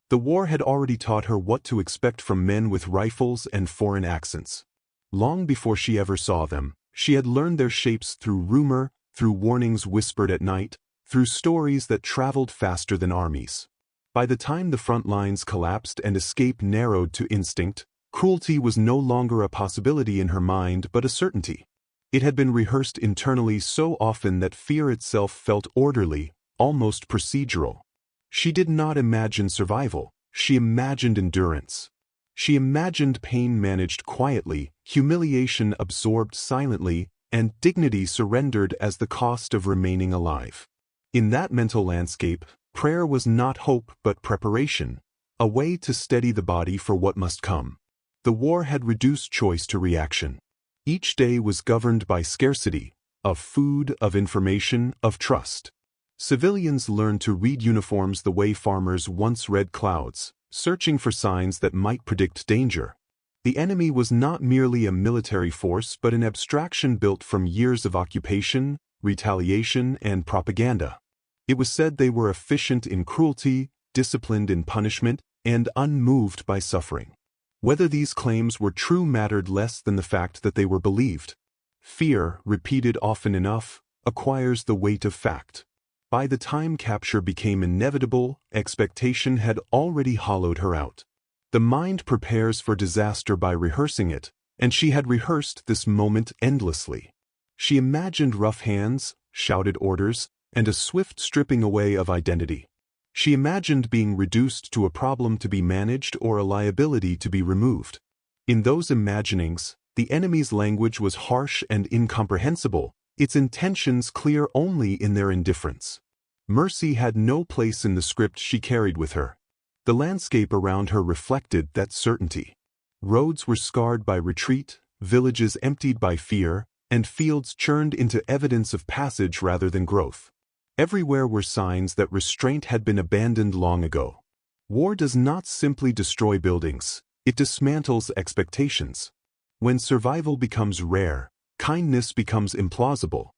The war had already taught her what to expect from men with rifles and foreign accents. Long before she ever saw them, she had learned their shapes through rumor, through warnings whispered at night, through stories that traveled faster than armies. By the time the front lines collapsed and escape narrowed to instinct, cruelty was no longer a possibility in her mind but a certainty. It had been rehearsed internally so often that fear itself felt orderly, almost procedural. She did not imagine survival, she imagined endurance. She imagined pain managed quietly, humiliation absorbed silently, and dignity surrendered as the cost of remaining alive. In that mental landscape, prayer was not hope but preparation, a way to steady the body for what must come. The war had reduced choice to reaction. Each day was governed by scarcity, of food, of information, of trust. Civilians learned to read uniforms the way farmers once read clouds, searching for signs that might predict danger. The enemy was not merely a military force but an abstraction built from years of occupation, retaliation, and propaganda. It was said they were efficient in cruelty, disciplined in punishment, and unmoved by suffering. Whether these claims were true mattered less than the fact that they were believed. Fear, repeated often enough, acquires the weight of fact. By the time capture became inevitable, expectation had already hollowed her out. The mind prepares for disaster by rehearsing it, and she had rehearsed this moment endlessly. She imagined rough hands, shouted orders, and a swift stripping away of identity. She imagined being reduced to a problem to be managed or a liability to be removed. In those imaginings, the enemy's language was harsh and incomprehensible, its intentions clear only in their indifference. Mercy had no place in the script she carried with her. The landscape around her reflected that certainty. Roads were scarred by retreat, villages emptied by fear, and fields churned into evidence of passage rather than growth. Everywhere were signs that restraint had been abandoned long ago. War does not simply destroy buildings, it dismantles expectations. When survival becomes rare, kindness becomes implausible.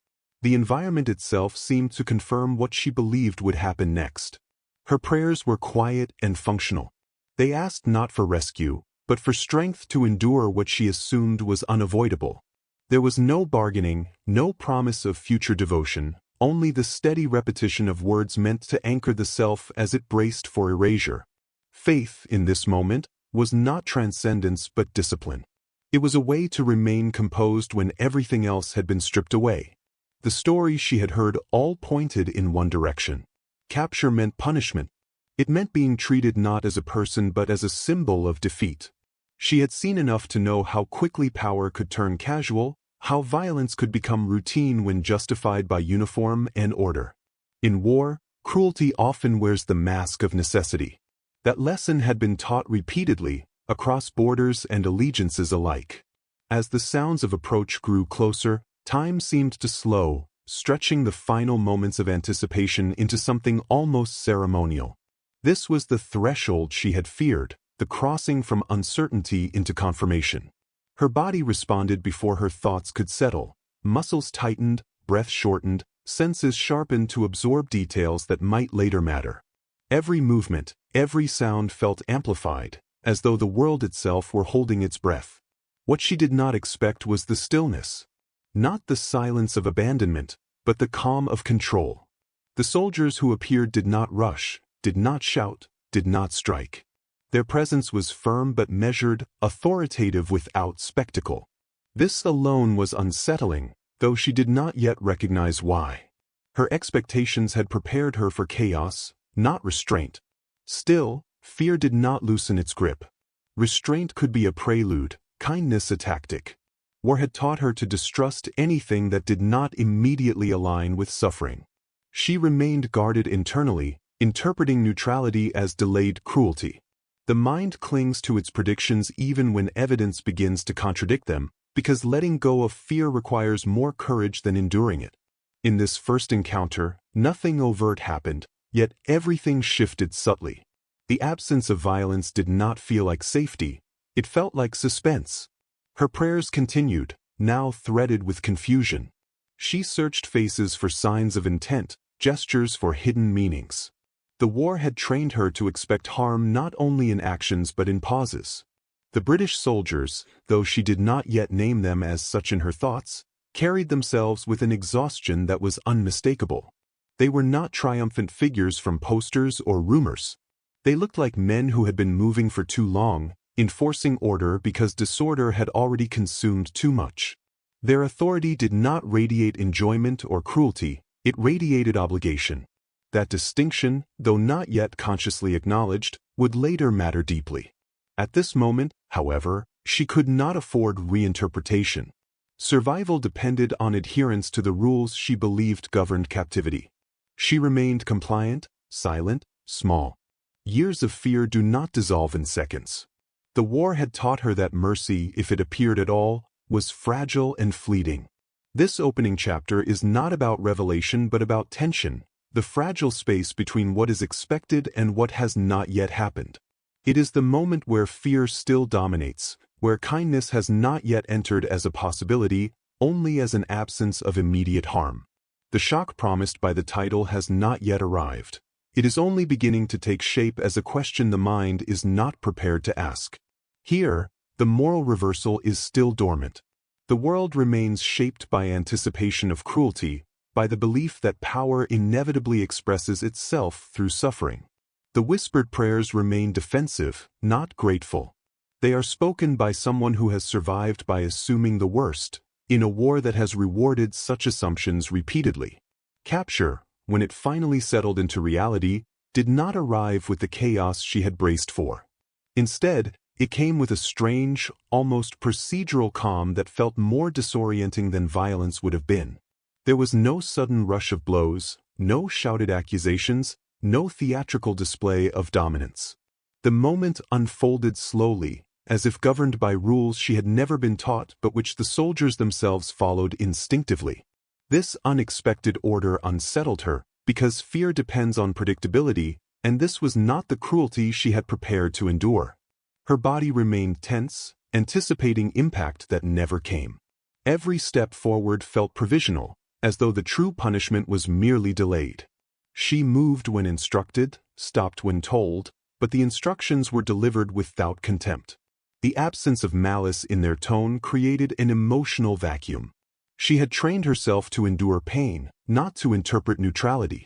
The environment itself seemed to confirm what she believed would happen next. Her prayers were quiet and functional. They asked not for rescue, but for strength to endure what she assumed was unavoidable. There was no bargaining, no promise of future devotion, only the steady repetition of words meant to anchor the self as it braced for erasure. Faith, in this moment, was not transcendence but discipline. It was a way to remain composed when everything else had been stripped away. The stories she had heard all pointed in one direction. Capture meant punishment. It meant being treated not as a person but as a symbol of defeat. She had seen enough to know how quickly power could turn casual, how violence could become routine when justified by uniform and order. In war, cruelty often wears the mask of necessity. That lesson had been taught repeatedly, across borders and allegiances alike. As the sounds of approach grew closer, time seemed to slow, stretching the final moments of anticipation into something almost ceremonial. This was the threshold she had feared, the crossing from uncertainty into confirmation. Her body responded before her thoughts could settle. Muscles tightened, breath shortened, senses sharpened to absorb details that might later matter. Every movement, every sound felt amplified, as though the world itself were holding its breath. What she did not expect was the stillness. Not the silence of abandonment, but the calm of control. The soldiers who appeared did not rush, did not shout, did not strike. Their presence was firm but measured, authoritative without spectacle. This alone was unsettling, though she did not yet recognize why. Her expectations had prepared her for chaos, not restraint. Still, fear did not loosen its grip. Restraint could be a prelude, kindness a tactic. War had taught her to distrust anything that did not immediately align with suffering. She remained guarded internally, interpreting neutrality as delayed cruelty. The mind clings to its predictions even when evidence begins to contradict them, because letting go of fear requires more courage than enduring it. In this first encounter, nothing overt happened, yet everything shifted subtly. The absence of violence did not feel like safety, it felt like suspense. Her prayers continued, now threaded with confusion. She searched faces for signs of intent, gestures for hidden meanings. The war had trained her to expect harm not only in actions but in pauses. The British soldiers, though she did not yet name them as such in her thoughts, carried themselves with an exhaustion that was unmistakable. They were not triumphant figures from posters or rumors. They looked like men who had been moving for too long, enforcing order because disorder had already consumed too much. Their authority did not radiate enjoyment or cruelty, it radiated obligation. That distinction, though not yet consciously acknowledged, would later matter deeply. At this moment, however, she could not afford reinterpretation. Survival depended on adherence to the rules she believed governed captivity. She remained compliant, silent, small. Years of fear do not dissolve in seconds. The war had taught her that mercy, if it appeared at all, was fragile and fleeting. This opening chapter is not about revelation but about tension, the fragile space between what is expected and what has not yet happened. It is the moment where fear still dominates, where kindness has not yet entered as a possibility, only as an absence of immediate harm. The shock promised by the title has not yet arrived. It is only beginning to take shape as a question the mind is not prepared to ask. Here, the moral reversal is still dormant. The world remains shaped by anticipation of cruelty, by the belief that power inevitably expresses itself through suffering. The whispered prayers remain defensive, not grateful. They are spoken by someone who has survived by assuming the worst, in a war that has rewarded such assumptions repeatedly. Capture, when it finally settled into reality, did not arrive with the chaos she had braced for. Instead, it came with a strange, almost procedural calm that felt more disorienting than violence would have been. There was no sudden rush of blows, no shouted accusations, no theatrical display of dominance. The moment unfolded slowly, as if governed by rules she had never been taught but which the soldiers themselves followed instinctively. This unexpected order unsettled her, because fear depends on predictability, and this was not the cruelty she had prepared to endure. Her body remained tense, anticipating impact that never came. Every step forward felt provisional, as though the true punishment was merely delayed. She moved when instructed, stopped when told, but the instructions were delivered without contempt. The absence of malice in their tone created an emotional vacuum. She had trained herself to endure pain, not to interpret neutrality.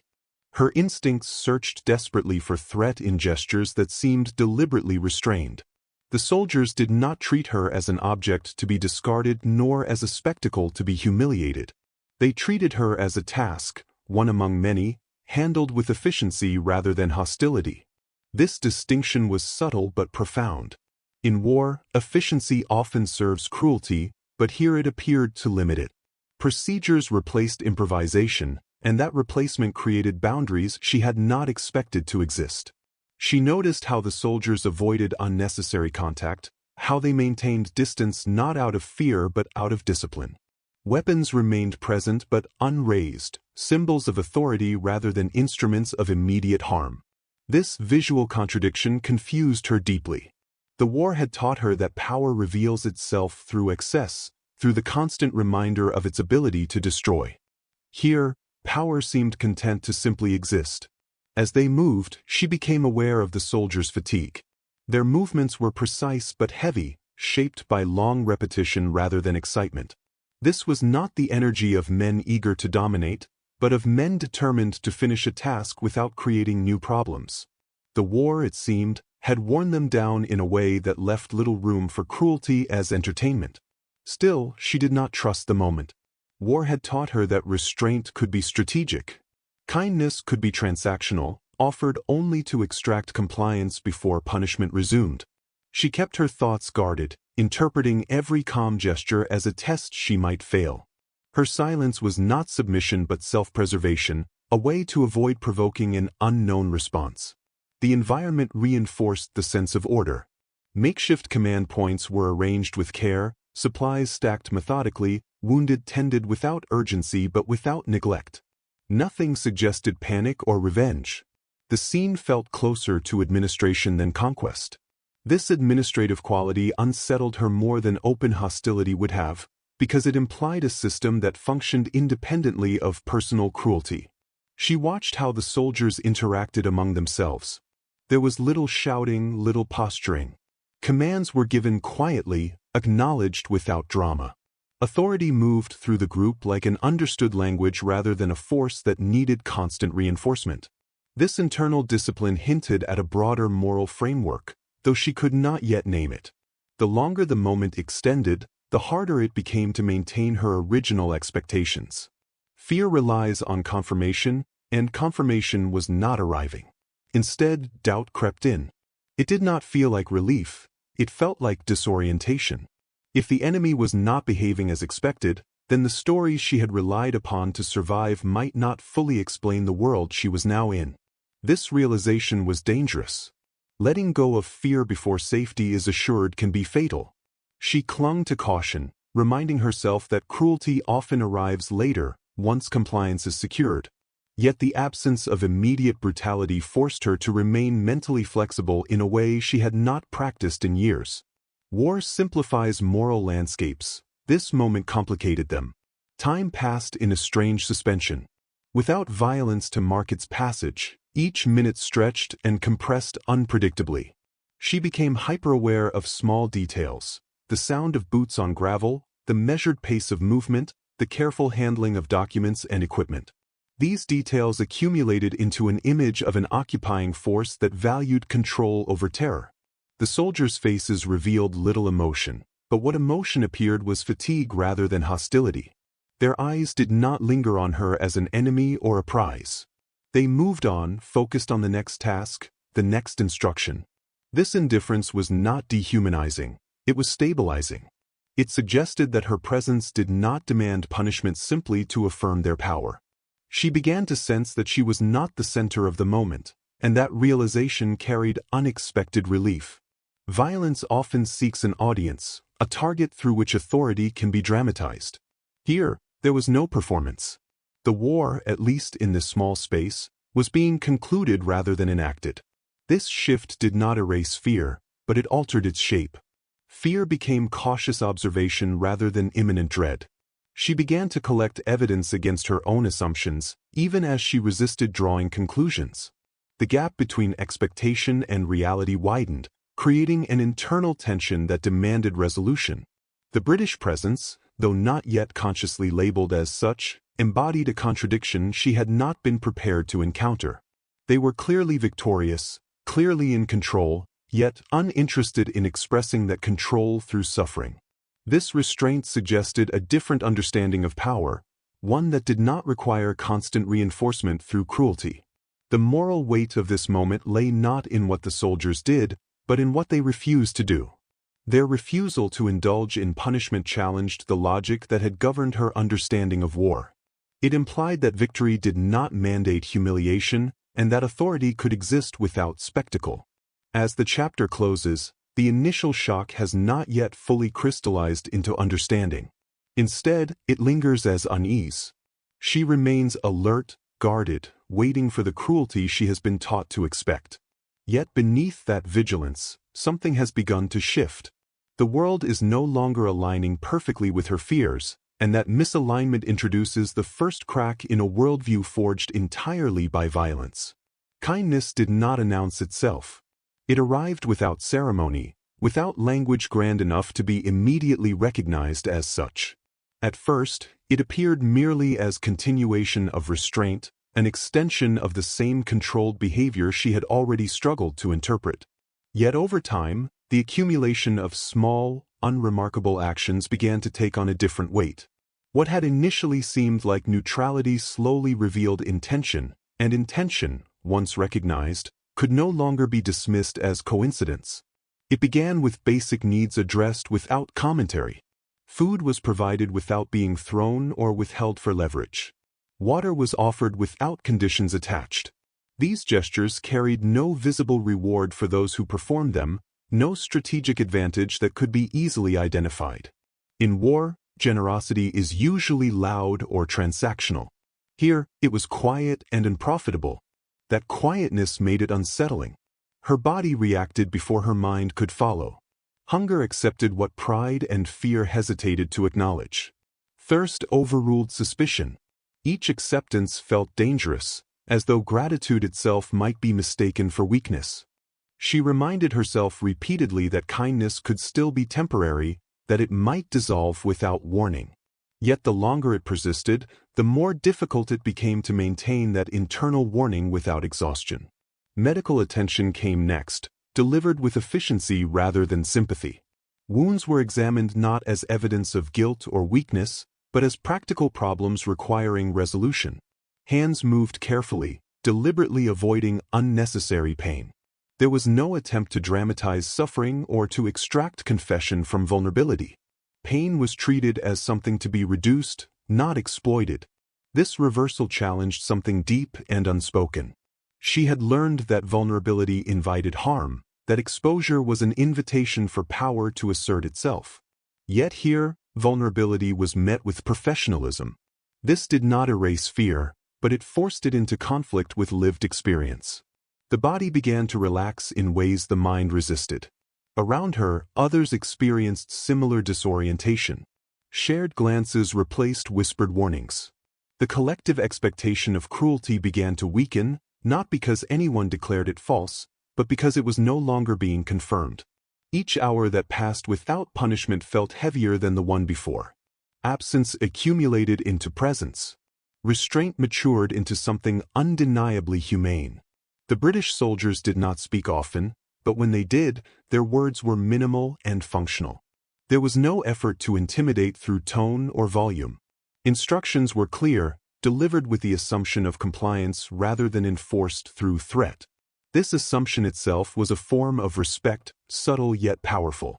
Her instincts searched desperately for threat in gestures that seemed deliberately restrained. The soldiers did not treat her as an object to be discarded nor as a spectacle to be humiliated. They treated her as a task, one among many, handled with efficiency rather than hostility. This distinction was subtle but profound. In war, efficiency often serves cruelty, but here it appeared to limit it. Procedures replaced improvisation, and that replacement created boundaries she had not expected to exist. She noticed how the soldiers avoided unnecessary contact, how they maintained distance not out of fear but out of discipline. Weapons remained present but unraised, symbols of authority rather than instruments of immediate harm. This visual contradiction confused her deeply. The war had taught her that power reveals itself through excess, through the constant reminder of its ability to destroy. Here, power seemed content to simply exist. As they moved, she became aware of the soldiers' fatigue. Their movements were precise but heavy, shaped by long repetition rather than excitement. This was not the energy of men eager to dominate, but of men determined to finish a task without creating new problems. The war, it seemed, had worn them down in a way that left little room for cruelty as entertainment. Still, she did not trust the moment. War had taught her that restraint could be strategic. Kindness could be transactional, offered only to extract compliance before punishment resumed. She kept her thoughts guarded, interpreting every calm gesture as a test she might fail. Her silence was not submission but self-preservation, a way to avoid provoking an unknown response. The environment reinforced the sense of order. Makeshift command points were arranged with care, supplies stacked methodically, wounded tended without urgency but without neglect. Nothing suggested panic or revenge. The scene felt closer to administration than conquest. This administrative quality unsettled her more than open hostility would have, because it implied a system that functioned independently of personal cruelty. She watched how the soldiers interacted among themselves. There was little shouting, little posturing. Commands were given quietly, acknowledged without drama. Authority moved through the group like an understood language rather than a force that needed constant reinforcement. This internal discipline hinted at a broader moral framework, though she could not yet name it. The longer the moment extended, the harder it became to maintain her original expectations. Fear relies on confirmation, and confirmation was not arriving. Instead, doubt crept in. It did not feel like relief, it felt like disorientation. If the enemy was not behaving as expected, then the stories she had relied upon to survive might not fully explain the world she was now in. This realization was dangerous. Letting go of fear before safety is assured can be fatal. She clung to caution, reminding herself that cruelty often arrives later, once compliance is secured. Yet the absence of immediate brutality forced her to remain mentally flexible in a way she had not practiced in years. War simplifies moral landscapes. This moment complicated them. Time passed in a strange suspension. Without violence to mark its passage, each minute stretched and compressed unpredictably. She became hyper-aware of small details: the sound of boots on gravel, the measured pace of movement, the careful handling of documents and equipment. These details accumulated into an image of an occupying force that valued control over terror. The soldiers' faces revealed little emotion, but what emotion appeared was fatigue rather than hostility. Their eyes did not linger on her as an enemy or a prize. They moved on, focused on the next task, the next instruction. This indifference was not dehumanizing, it was stabilizing. It suggested that her presence did not demand punishment simply to affirm their power. She began to sense that she was not the center of the moment, and that realization carried unexpected relief. Violence often seeks an audience, a target through which authority can be dramatized. Here, there was no performance. The war, at least in this small space, was being concluded rather than enacted. This shift did not erase fear, but it altered its shape. Fear became cautious observation rather than imminent dread. She began to collect evidence against her own assumptions, even as she resisted drawing conclusions. The gap between expectation and reality widened, creating an internal tension that demanded resolution. The British presence, though not yet consciously labeled as such, embodied a contradiction she had not been prepared to encounter. They were clearly victorious, clearly in control, yet uninterested in expressing that control through suffering. This restraint suggested a different understanding of power, one that did not require constant reinforcement through cruelty. The moral weight of this moment lay not in what the soldiers did, but in what they refused to do. Their refusal to indulge in punishment challenged the logic that had governed her understanding of war. It implied that victory did not mandate humiliation, and that authority could exist without spectacle. As the chapter closes, the initial shock has not yet fully crystallized into understanding. Instead, it lingers as unease. She remains alert, guarded, waiting for the cruelty she has been taught to expect. Yet beneath that vigilance, something has begun to shift. The world is no longer aligning perfectly with her fears, and that misalignment introduces the first crack in a worldview forged entirely by violence. Kindness did not announce itself. It arrived without ceremony, without language grand enough to be immediately recognized as such. At first, it appeared merely as continuation of restraint, an extension of the same controlled behavior she had already struggled to interpret. Yet over time, the accumulation of small, unremarkable actions began to take on a different weight. What had initially seemed like neutrality slowly revealed intention, and intention, once recognized, could no longer be dismissed as coincidence. It began with basic needs addressed without commentary. Food was provided without being thrown or withheld for leverage. Water was offered without conditions attached. These gestures carried no visible reward for those who performed them, no strategic advantage that could be easily identified. In war, generosity is usually loud or transactional. Here, it was quiet and unprofitable. That quietness made it unsettling. Her body reacted before her mind could follow. Hunger accepted what pride and fear hesitated to acknowledge. Thirst overruled suspicion. Each acceptance felt dangerous, as though gratitude itself might be mistaken for weakness. She reminded herself repeatedly that kindness could still be temporary, that it might dissolve without warning. Yet the longer it persisted, the more difficult it became to maintain that internal warning without exhaustion. Medical attention came next, delivered with efficiency rather than sympathy. Wounds were examined not as evidence of guilt or weakness, but as practical problems requiring resolution. Hands moved carefully, deliberately avoiding unnecessary pain. There was no attempt to dramatize suffering or to extract confession from vulnerability. Pain was treated as something to be reduced, not exploited. This reversal challenged something deep and unspoken. She had learned that vulnerability invited harm, that exposure was an invitation for power to assert itself. Yet here, vulnerability was met with professionalism. This did not erase fear, but it forced it into conflict with lived experience. The body began to relax in ways the mind resisted. Around her, others experienced similar disorientation. Shared glances replaced whispered warnings. The collective expectation of cruelty began to weaken, not because anyone declared it false, but because it was no longer being confirmed. Each hour that passed without punishment felt heavier than the one before. Absence accumulated into presence. Restraint matured into something undeniably humane. The British soldiers did not speak often, but when they did, their words were minimal and functional. There was no effort to intimidate through tone or volume. Instructions were clear, delivered with the assumption of compliance rather than enforced through threat. This assumption itself was a form of respect, subtle yet powerful.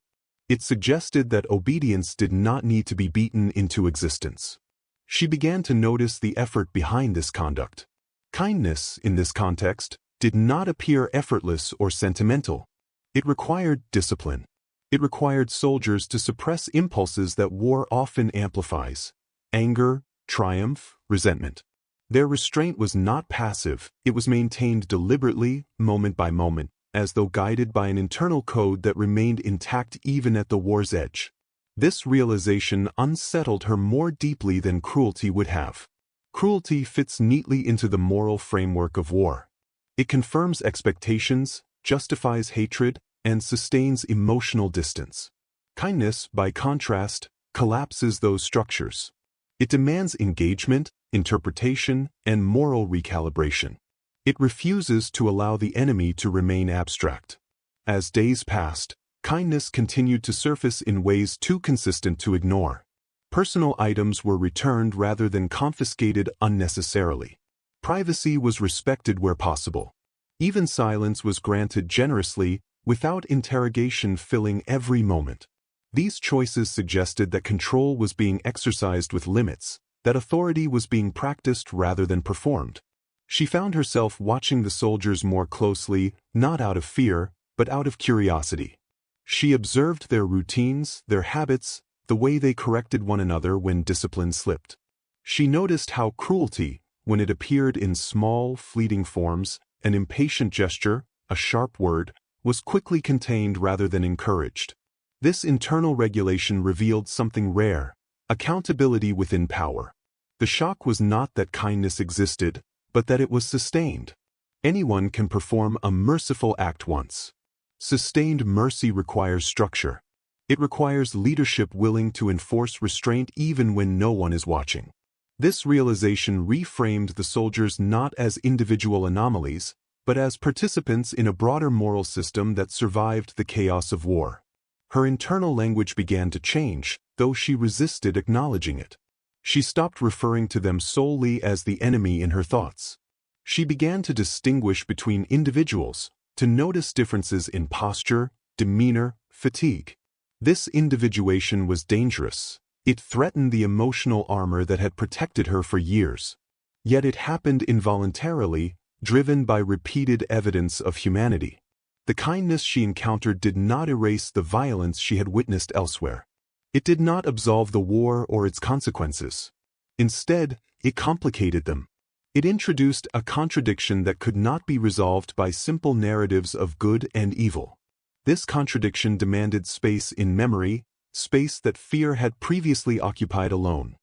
It suggested that obedience did not need to be beaten into existence. She began to notice the effort behind this conduct. Kindness, in this context, did not appear effortless or sentimental. It required discipline. It required soldiers to suppress impulses that war often amplifies: anger, triumph, resentment. Their restraint was not passive, it was maintained deliberately, moment by moment, as though guided by an internal code that remained intact even at the war's edge. This realization unsettled her more deeply than cruelty would have. Cruelty fits neatly into the moral framework of war. It confirms expectations, justifies hatred, and sustains emotional distance. Kindness, by contrast, collapses those structures. It demands engagement, interpretation, and moral recalibration. It refuses to allow the enemy to remain abstract. As days passed, kindness continued to surface in ways too consistent to ignore. Personal items were returned rather than confiscated unnecessarily. Privacy was respected where possible. Even silence was granted generously, without interrogation filling every moment. These choices suggested that control was being exercised with limits, that authority was being practiced rather than performed. She found herself watching the soldiers more closely, not out of fear, but out of curiosity. She observed their routines, their habits, the way they corrected one another when discipline slipped. She noticed how cruelty, when it appeared in small, fleeting forms, an impatient gesture, a sharp word, was quickly contained rather than encouraged. This internal regulation revealed something rare: accountability within power. The shock was not that kindness existed, but that it was sustained. Anyone can perform a merciful act once. Sustained mercy requires structure. It requires leadership willing to enforce restraint even when no one is watching. This realization reframed the soldiers not as individual anomalies, but as participants in a broader moral system that survived the chaos of war. Her internal language began to change, though she resisted acknowledging it. She stopped referring to them solely as the enemy in her thoughts. She began to distinguish between individuals, to notice differences in posture, demeanor, fatigue. This individuation was dangerous. It threatened the emotional armor that had protected her for years. Yet it happened involuntarily, driven by repeated evidence of humanity. The kindness she encountered did not erase the violence she had witnessed elsewhere. It did not absolve the war or its consequences. Instead, it complicated them. It introduced a contradiction that could not be resolved by simple narratives of good and evil. This contradiction demanded space in memory, space that fear had previously occupied alone.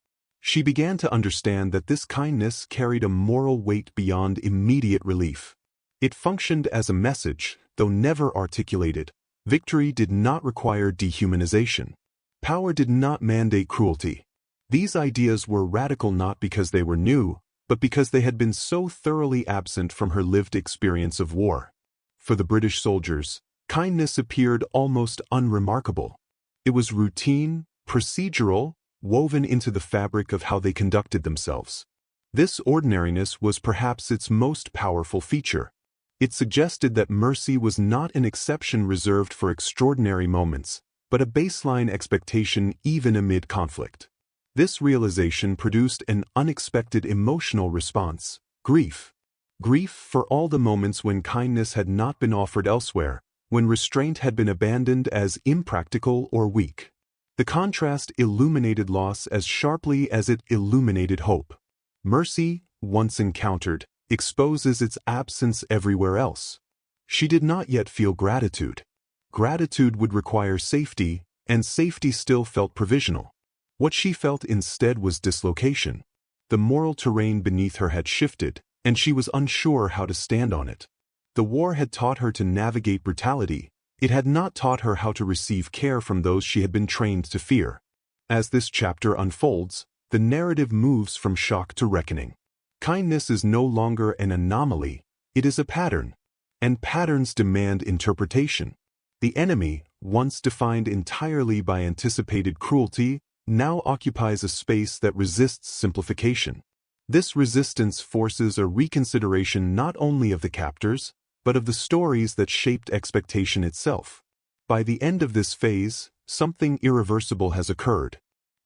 She began to understand that this kindness carried a moral weight beyond immediate relief. It functioned as a message, though never articulated. Victory did not require dehumanization. Power did not mandate cruelty. These ideas were radical not because they were new, but because they had been so thoroughly absent from her lived experience of war. For the British soldiers, kindness appeared almost unremarkable. It was routine, procedural, woven into the fabric of how they conducted themselves. This ordinariness was perhaps its most powerful feature. It suggested that mercy was not an exception reserved for extraordinary moments, but a baseline expectation even amid conflict. This realization produced an unexpected emotional response: grief. Grief for all the moments when kindness had not been offered elsewhere, when restraint had been abandoned as impractical or weak. The contrast illuminated loss as sharply as it illuminated hope. Mercy, once encountered, exposes its absence everywhere else. She did not yet feel gratitude. Gratitude would require safety, and safety still felt provisional. What she felt instead was dislocation. The moral terrain beneath her had shifted, and she was unsure how to stand on it. The war had taught her to navigate brutality. It had not taught her how to receive care from those she had been trained to fear. As this chapter unfolds, the narrative moves from shock to reckoning. Kindness is no longer an anomaly, it is a pattern. And patterns demand interpretation. The enemy, once defined entirely by anticipated cruelty, now occupies a space that resists simplification. This resistance forces a reconsideration not only of the captors, but of the stories that shaped expectation itself. By the end of this phase, something irreversible has occurred.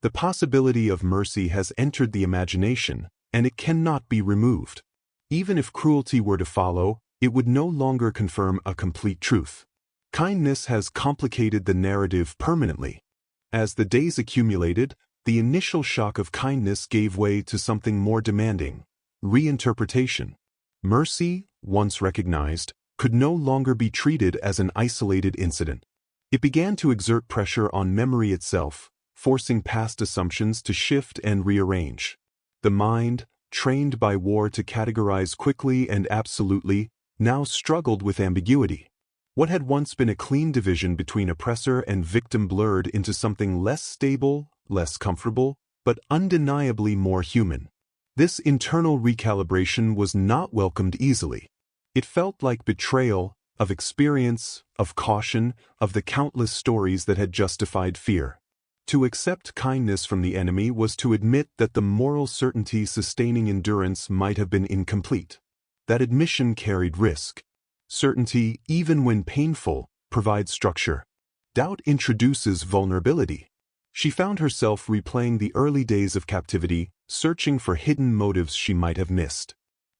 The possibility of mercy has entered the imagination, and it cannot be removed. Even if cruelty were to follow, it would no longer confirm a complete truth. Kindness has complicated the narrative permanently. As the days accumulated, the initial shock of kindness gave way to something more demanding: reinterpretation. Mercy, once recognized, could no longer be treated as an isolated incident. It began to exert pressure on memory itself, forcing past assumptions to shift and rearrange. The mind, trained by war to categorize quickly and absolutely, now struggled with ambiguity. What had once been a clean division between oppressor and victim blurred into something less stable, less comfortable, but undeniably more human. This internal recalibration was not welcomed easily. It felt like betrayal of experience, of caution, of the countless stories that had justified fear. To accept kindness from the enemy was to admit that the moral certainty sustaining endurance might have been incomplete. That admission carried risk. Certainty, even when painful, provides structure. Doubt introduces vulnerability. She found herself replaying the early days of captivity, searching for hidden motives she might have missed.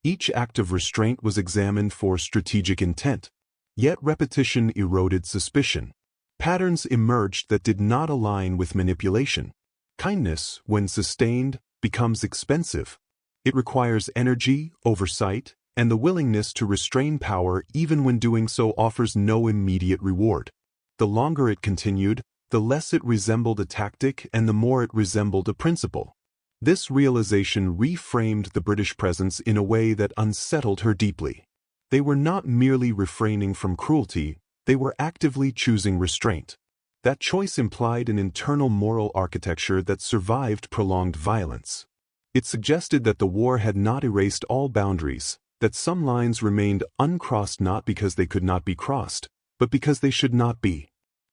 Each act of restraint was examined for strategic intent. Yet repetition eroded suspicion. Patterns emerged that did not align with manipulation. Kindness, when sustained, becomes expensive. It requires energy, oversight, and the willingness to restrain power even when doing so offers no immediate reward. The longer it continued, the less it resembled a tactic and the more it resembled a principle. This realization reframed the British presence in a way that unsettled her deeply. They were not merely refraining from cruelty, they were actively choosing restraint. That choice implied an internal moral architecture that survived prolonged violence. It suggested that the war had not erased all boundaries, that some lines remained uncrossed not because they could not be crossed, but because they should not be.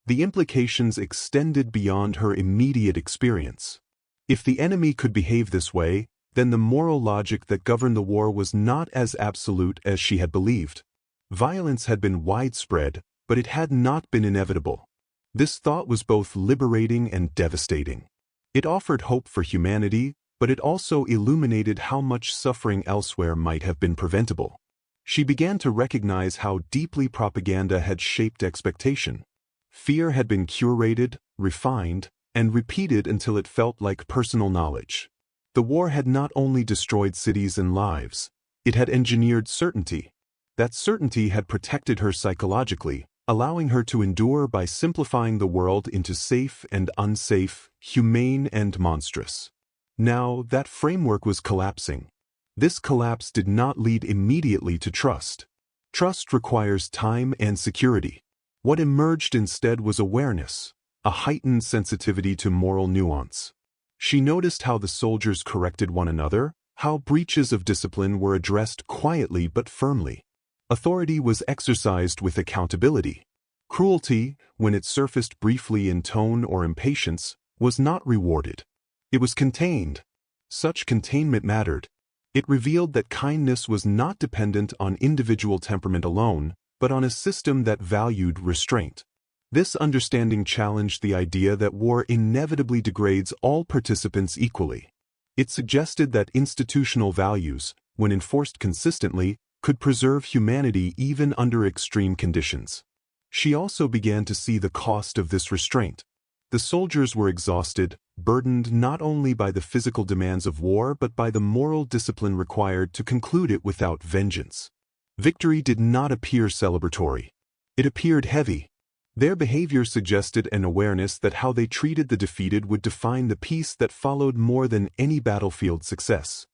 The implications extended beyond her immediate experience. If the enemy could behave this way, then the moral logic that governed the war was not as absolute as she had believed. Violence had been widespread, but it had not been inevitable. This thought was both liberating and devastating. It offered hope for humanity, but it also illuminated how much suffering elsewhere might have been preventable. She began to recognize how deeply propaganda had shaped expectation. Fear had been curated, refined, and repeated until it felt like personal knowledge. The war had not only destroyed cities and lives, it had engineered certainty. That certainty had protected her psychologically, allowing her to endure by simplifying the world into safe and unsafe, humane and monstrous. Now, that framework was collapsing. This collapse did not lead immediately to trust. Trust requires time and security. What emerged instead was awareness, a heightened sensitivity to moral nuance. She noticed how the soldiers corrected one another, how breaches of discipline were addressed quietly but firmly. Authority was exercised with accountability. Cruelty, when it surfaced briefly in tone or impatience, was not rewarded. It was contained. Such containment mattered. It revealed that kindness was not dependent on individual temperament alone, but on a system that valued restraint. This understanding challenged the idea that war inevitably degrades all participants equally. It suggested that institutional values, when enforced consistently, could preserve humanity even under extreme conditions. She also began to see the cost of this restraint. The soldiers were exhausted, burdened not only by the physical demands of war but by the moral discipline required to conclude it without vengeance. Victory did not appear celebratory. It appeared heavy. Their behavior suggested an awareness that how they treated the defeated would define the peace that followed more than any battlefield success.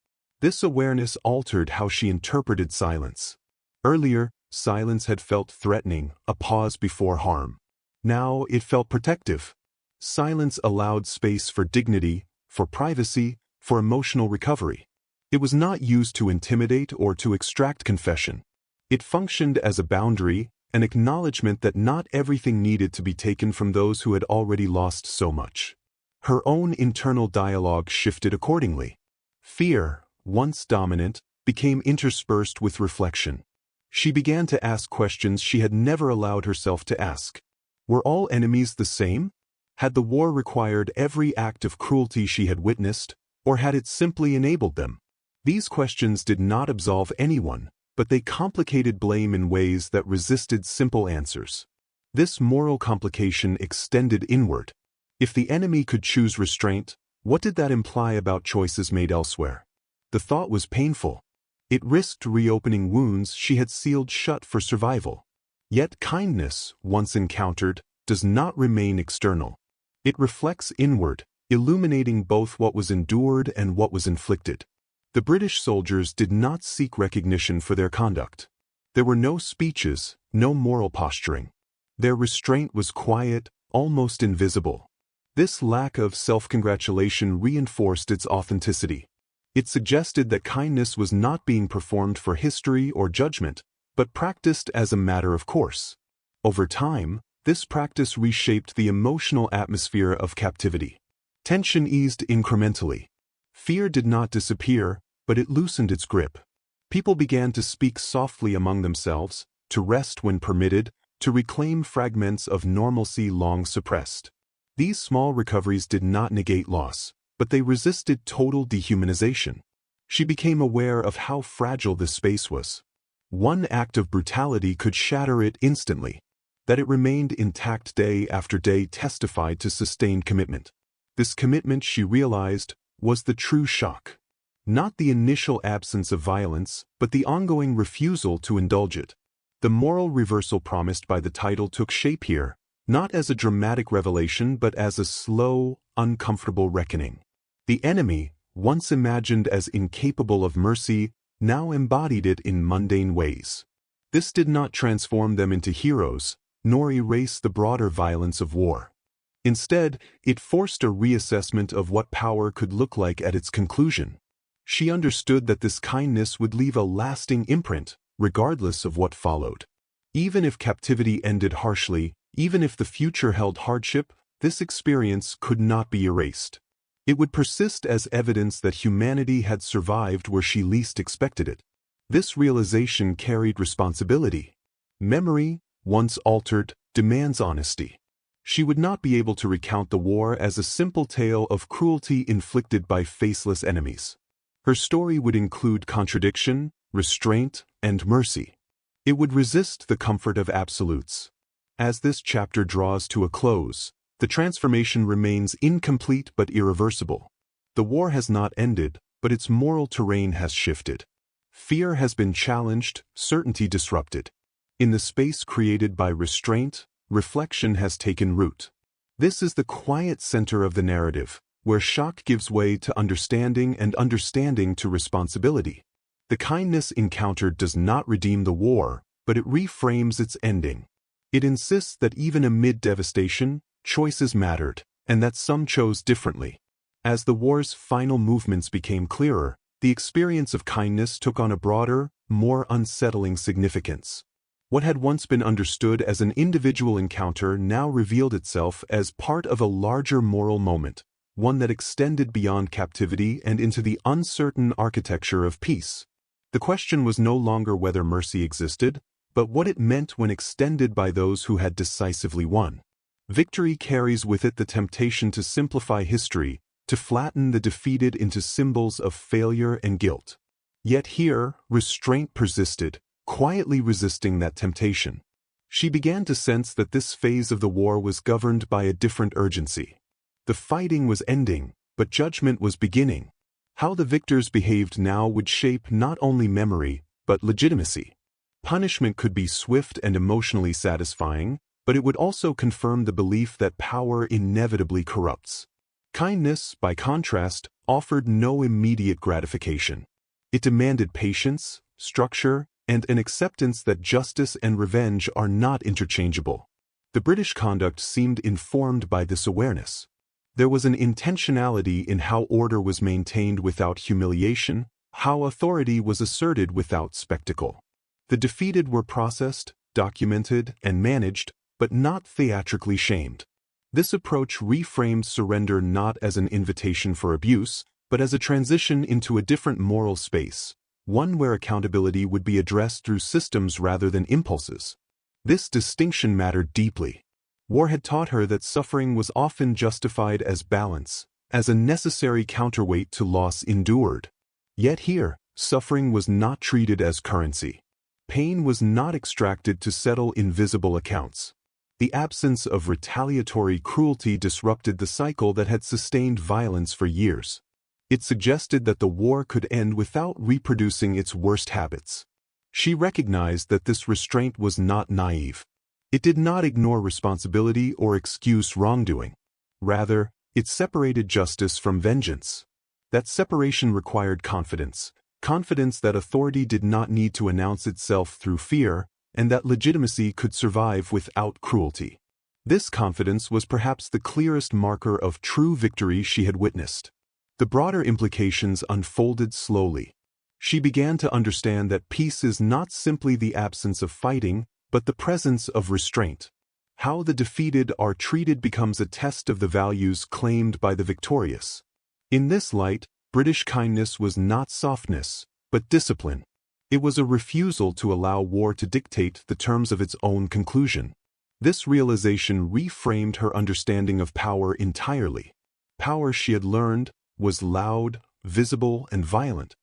This awareness altered how she interpreted silence. Earlier, silence had felt threatening, a pause before harm. Now it felt protective. Silence allowed space for dignity, for privacy, for emotional recovery. It was not used to intimidate or to extract confession. It functioned as a boundary, an acknowledgement that not everything needed to be taken from those who had already lost so much. Her own internal dialogue shifted accordingly. Fear, once dominant, became interspersed with reflection. She began to ask questions she had never allowed herself to ask. Were all enemies the same? Had the war required every act of cruelty she had witnessed, or had it simply enabled them? These questions did not absolve anyone, but they complicated blame in ways that resisted simple answers. This moral complication extended inward. If the enemy could choose restraint, what did that imply about choices made elsewhere? The thought was painful. It risked reopening wounds she had sealed shut for survival. Yet kindness, once encountered, does not remain external. It reflects inward, illuminating both what was endured and what was inflicted. The British soldiers did not seek recognition for their conduct. There were no speeches, no moral posturing. Their restraint was quiet, almost invisible. This lack of self-congratulation reinforced its authenticity. It suggested that kindness was not being performed for history or judgment, but practiced as a matter of course. Over time, this practice reshaped the emotional atmosphere of captivity. Tension eased incrementally. Fear did not disappear, but it loosened its grip. People began to speak softly among themselves, to rest when permitted, to reclaim fragments of normalcy long suppressed. These small recoveries did not negate loss, but they resisted total dehumanization. She became aware of how fragile this space was. One act of brutality could shatter it instantly. That it remained intact day after day testified to sustained commitment. This commitment, she realized, was the true shock. Not the initial absence of violence, but the ongoing refusal to indulge it. The moral reversal promised by the title took shape here, not as a dramatic revelation but as a slow, uncomfortable reckoning. The enemy, once imagined as incapable of mercy, now embodied it in mundane ways. This did not transform them into heroes, nor erase the broader violence of war. Instead, it forced a reassessment of what power could look like at its conclusion. She understood that this kindness would leave a lasting imprint, regardless of what followed. Even if captivity ended harshly, even if the future held hardship, this experience could not be erased. It would persist as evidence that humanity had survived where she least expected it. This realization carried responsibility. Memory, once altered, demands honesty. She would not be able to recount the war as a simple tale of cruelty inflicted by faceless enemies. Her story would include contradiction, restraint, and mercy. It would resist the comfort of absolutes. As this chapter draws to a close, the transformation remains incomplete but irreversible. The war has not ended, but its moral terrain has shifted. Fear has been challenged, certainty disrupted. In the space created by restraint, reflection has taken root. This is the quiet center of the narrative, where shock gives way to understanding and understanding to responsibility. The kindness encountered does not redeem the war, but it reframes its ending. It insists that even amid devastation, choices mattered, and that some chose differently. As the war's final movements became clearer, the experience of kindness took on a broader, more unsettling significance. What had once been understood as an individual encounter now revealed itself as part of a larger moral moment, one that extended beyond captivity and into the uncertain architecture of peace. The question was no longer whether mercy existed, but what it meant when extended by those who had decisively won. Victory carries with it the temptation to simplify history, to flatten the defeated into symbols of failure and guilt. Yet here, restraint persisted, quietly resisting that temptation. She began to sense that this phase of the war was governed by a different urgency. The fighting was ending, but judgment was beginning. How the victors behaved now would shape not only memory, but legitimacy. Punishment could be swift and emotionally satisfying, but it would also confirm the belief that power inevitably corrupts. Kindness, by contrast, offered no immediate gratification. It demanded patience, structure, and an acceptance that justice and revenge are not interchangeable. The British conduct seemed informed by this awareness. There was an intentionality in how order was maintained without humiliation, how authority was asserted without spectacle. The defeated were processed, documented, and managed, but not theatrically shamed. This approach reframed surrender not as an invitation for abuse, but as a transition into a different moral space, one where accountability would be addressed through systems rather than impulses. This distinction mattered deeply. War had taught her that suffering was often justified as balance, as a necessary counterweight to loss endured. Yet here, suffering was not treated as currency. Pain was not extracted to settle invisible accounts. The absence of retaliatory cruelty disrupted the cycle that had sustained violence for years. It suggested that the war could end without reproducing its worst habits. She recognized that this restraint was not naive. It did not ignore responsibility or excuse wrongdoing. Rather, it separated justice from vengeance. That separation required confidence that authority did not need to announce itself through fear, and that legitimacy could survive without cruelty. This confidence was perhaps the clearest marker of true victory she had witnessed. The broader implications unfolded slowly. She began to understand that peace is not simply the absence of fighting, but the presence of restraint. How the defeated are treated becomes a test of the values claimed by the victorious. In this light, British kindness was not softness, but discipline. It was a refusal to allow war to dictate the terms of its own conclusion. This realization reframed her understanding of power entirely. Power, she had learned, was loud, visible, and violent.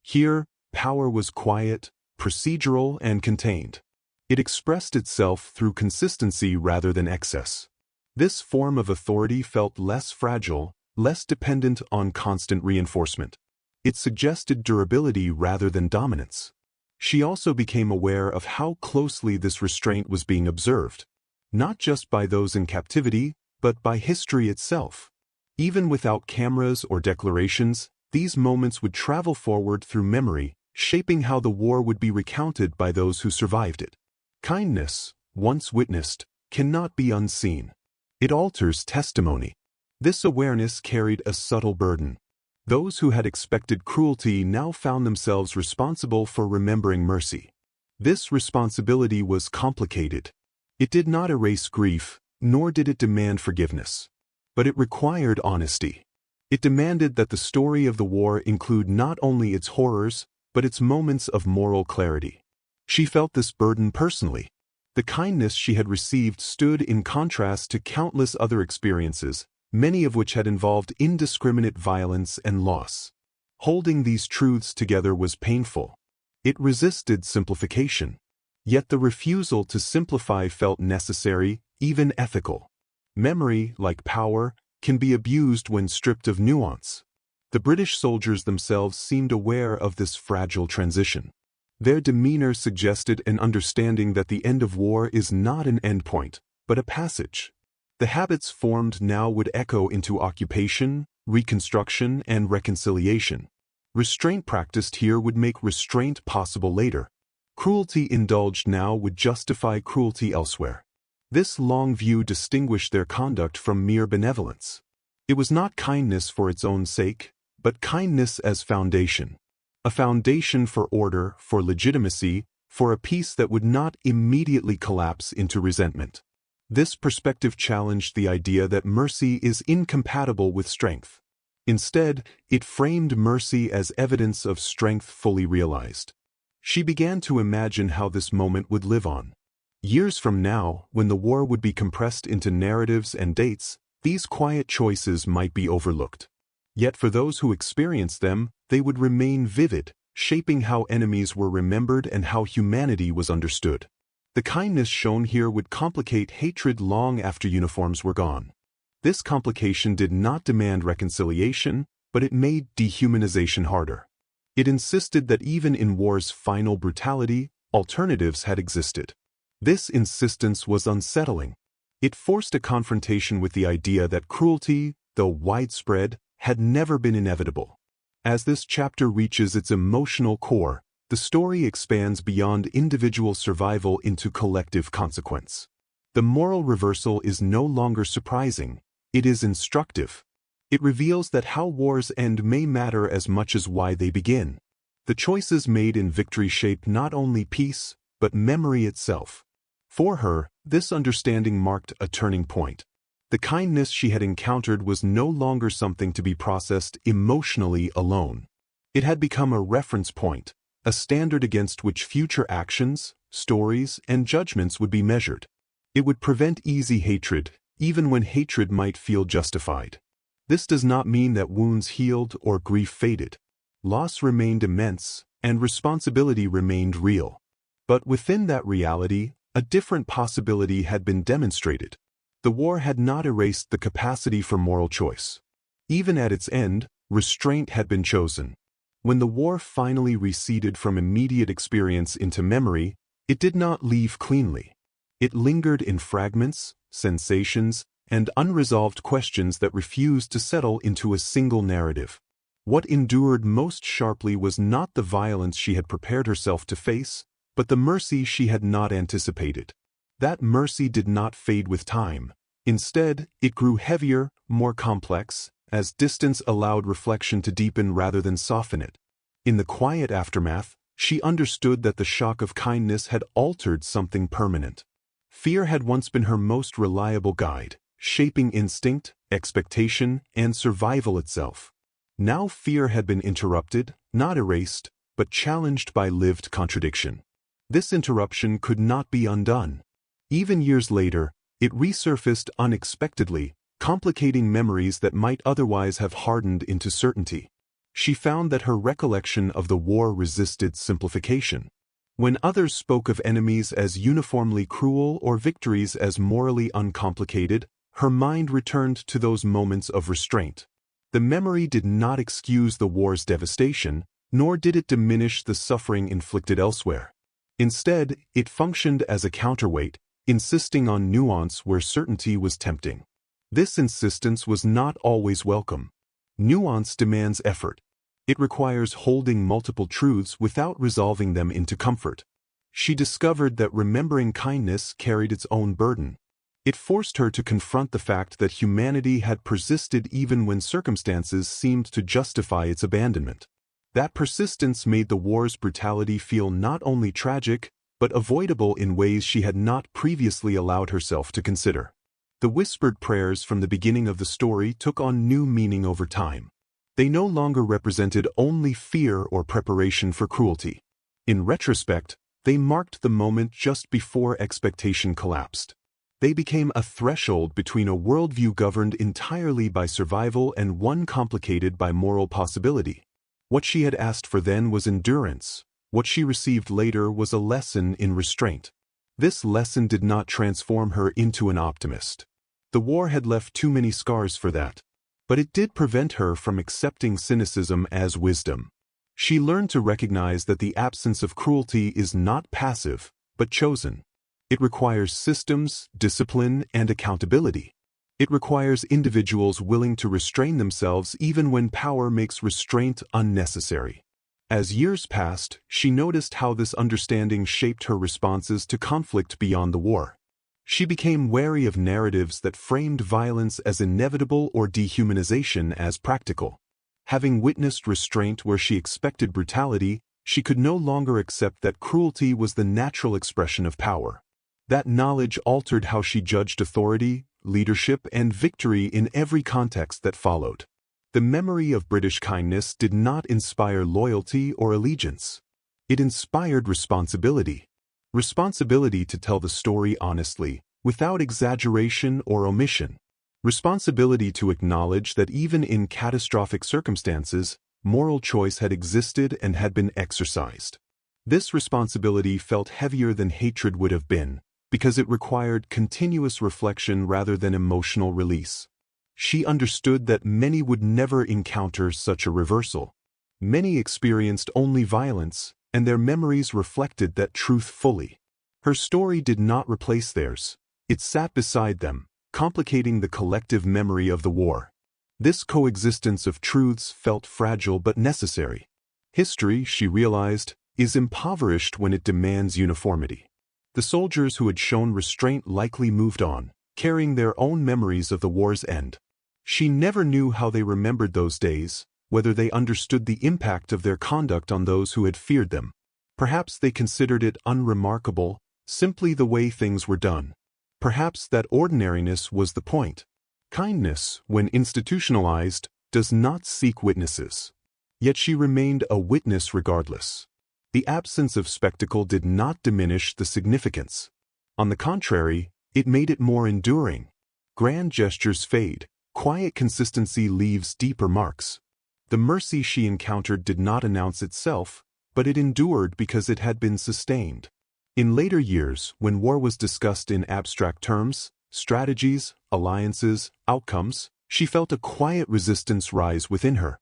Here, power was quiet, procedural, and contained. It expressed itself through consistency rather than excess. This form of authority felt less fragile, less dependent on constant reinforcement. It suggested durability rather than dominance. She also became aware of how closely this restraint was being observed, not just by those in captivity, but by history itself. Even without cameras or declarations, these moments would travel forward through memory, shaping how the war would be recounted by those who survived it. Kindness, once witnessed, cannot be unseen. It alters testimony. This awareness carried a subtle burden. Those who had expected cruelty now found themselves responsible for remembering mercy. This responsibility was complicated. It did not erase grief, nor did it demand forgiveness. But it required honesty. It demanded that the story of the war include not only its horrors, but its moments of moral clarity. She felt this burden personally. The kindness she had received stood in contrast to countless other experiences, many of which had involved indiscriminate violence and loss. Holding these truths together was painful. It resisted simplification. Yet the refusal to simplify felt necessary, even ethical. Memory, like power, can be abused when stripped of nuance. The British soldiers themselves seemed aware of this fragile transition. Their demeanor suggested an understanding that the end of war is not an endpoint, but a passage. The habits formed now would echo into occupation, reconstruction, and reconciliation. Restraint practiced here would make restraint possible later. Cruelty indulged now would justify cruelty elsewhere. This long view distinguished their conduct from mere benevolence. It was not kindness for its own sake, but kindness as foundation. A foundation for order, for legitimacy, for a peace that would not immediately collapse into resentment. This perspective challenged the idea that mercy is incompatible with strength. Instead, it framed mercy as evidence of strength fully realized. She began to imagine how this moment would live on. Years from now, when the war would be compressed into narratives and dates, these quiet choices might be overlooked. Yet for those who experienced them, they would remain vivid, shaping how enemies were remembered and how humanity was understood. The kindness shown here would complicate hatred long after uniforms were gone. This complication did not demand reconciliation, but it made dehumanization harder. It insisted that even in war's final brutality, alternatives had existed. This insistence was unsettling. It forced a confrontation with the idea that cruelty, though widespread, had never been inevitable. As this chapter reaches its emotional core, the story expands beyond individual survival into collective consequence. The moral reversal is no longer surprising, it is instructive. It reveals that how wars end may matter as much as why they begin. The choices made in victory shape not only peace, but memory itself. For her, this understanding marked a turning point. The kindness she had encountered was no longer something to be processed emotionally alone. It had become a reference point, a standard against which future actions, stories, and judgments would be measured. It would prevent easy hatred, even when hatred might feel justified. This does not mean that wounds healed or grief faded. Loss remained immense, and responsibility remained real. But within that reality, a different possibility had been demonstrated. The war had not erased the capacity for moral choice. Even at its end, restraint had been chosen. When the war finally receded from immediate experience into memory, it did not leave cleanly. It lingered in fragments, sensations, and unresolved questions that refused to settle into a single narrative. What endured most sharply was not the violence she had prepared herself to face, but the mercy she had not anticipated. That mercy did not fade with time. Instead, it grew heavier, more complex, as distance allowed reflection to deepen rather than soften it. In the quiet aftermath, she understood that the shock of kindness had altered something permanent. Fear had once been her most reliable guide, shaping instinct, expectation, and survival itself. Now fear had been interrupted, not erased, but challenged by lived contradiction. This interruption could not be undone. Even years later, it resurfaced unexpectedly, complicating memories that might otherwise have hardened into certainty. She found that her recollection of the war resisted simplification. When others spoke of enemies as uniformly cruel or victories as morally uncomplicated, her mind returned to those moments of restraint. The memory did not excuse the war's devastation, nor did it diminish the suffering inflicted elsewhere. Instead, it functioned as a counterweight, insisting on nuance where certainty was tempting. This insistence was not always welcome. Nuance demands effort. It requires holding multiple truths without resolving them into comfort. She discovered that remembering kindness carried its own burden. It forced her to confront the fact that humanity had persisted even when circumstances seemed to justify its abandonment. That persistence made the war's brutality feel not only tragic, but avoidable in ways she had not previously allowed herself to consider. The whispered prayers from the beginning of the story took on new meaning over time. They no longer represented only fear or preparation for cruelty. In retrospect, they marked the moment just before expectation collapsed. They became a threshold between a worldview governed entirely by survival and one complicated by moral possibility. What she had asked for then was endurance. What she received later was a lesson in restraint. This lesson did not transform her into an optimist. The war had left too many scars for that. But it did prevent her from accepting cynicism as wisdom. She learned to recognize that the absence of cruelty is not passive, but chosen. It requires systems, discipline, and accountability. It requires individuals willing to restrain themselves even when power makes restraint unnecessary. As years passed, she noticed how this understanding shaped her responses to conflict beyond the war. She became wary of narratives that framed violence as inevitable or dehumanization as practical. Having witnessed restraint where she expected brutality, she could no longer accept that cruelty was the natural expression of power. That knowledge altered how she judged authority, leadership, and victory in every context that followed. The memory of British kindness did not inspire loyalty or allegiance. It inspired responsibility. Responsibility to tell the story honestly, without exaggeration or omission. Responsibility to acknowledge that even in catastrophic circumstances, moral choice had existed and had been exercised. This responsibility felt heavier than hatred would have been, because it required continuous reflection rather than emotional release. She understood that many would never encounter such a reversal. Many experienced only violence, and their memories reflected that truth fully. Her story did not replace theirs. It sat beside them, complicating the collective memory of the war. This coexistence of truths felt fragile but necessary. History, she realized, is impoverished when it demands uniformity. The soldiers who had shown restraint likely moved on, carrying their own memories of the war's end. She never knew how they remembered those days, whether they understood the impact of their conduct on those who had feared them. Perhaps they considered it unremarkable, simply the way things were done. Perhaps that ordinariness was the point. Kindness, when institutionalized, does not seek witnesses. Yet she remained a witness regardless. The absence of spectacle did not diminish the significance. On the contrary, it made it more enduring. Grand gestures fade, quiet consistency leaves deeper marks. The mercy she encountered did not announce itself, but it endured because it had been sustained. In later years, when war was discussed in abstract terms, strategies, alliances, outcomes, she felt a quiet resistance rise within her.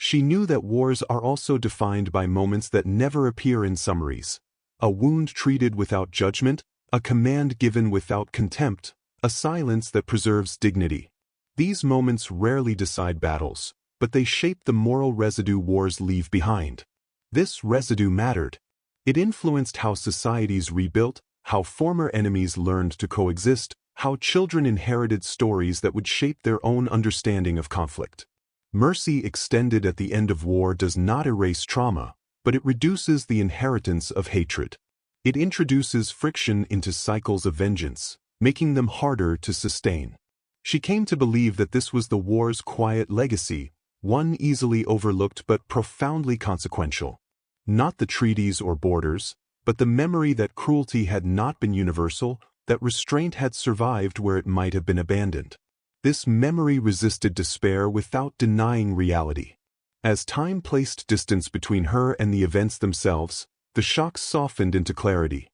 She knew that wars are also defined by moments that never appear in summaries. A wound treated without judgment, a command given without contempt, a silence that preserves dignity. These moments rarely decide battles, but they shape the moral residue wars leave behind. This residue mattered. It influenced how societies rebuilt, how former enemies learned to coexist, how children inherited stories that would shape their own understanding of conflict. Mercy extended at the end of war does not erase trauma, but it reduces the inheritance of hatred. It introduces friction into cycles of vengeance, making them harder to sustain. She came to believe that this was the war's quiet legacy, one easily overlooked but profoundly consequential. Not the treaties or borders, but the memory that cruelty had not been universal, that restraint had survived where it might have been abandoned. This memory resisted despair without denying reality. As time placed distance between her and the events themselves, the shocks softened into clarity.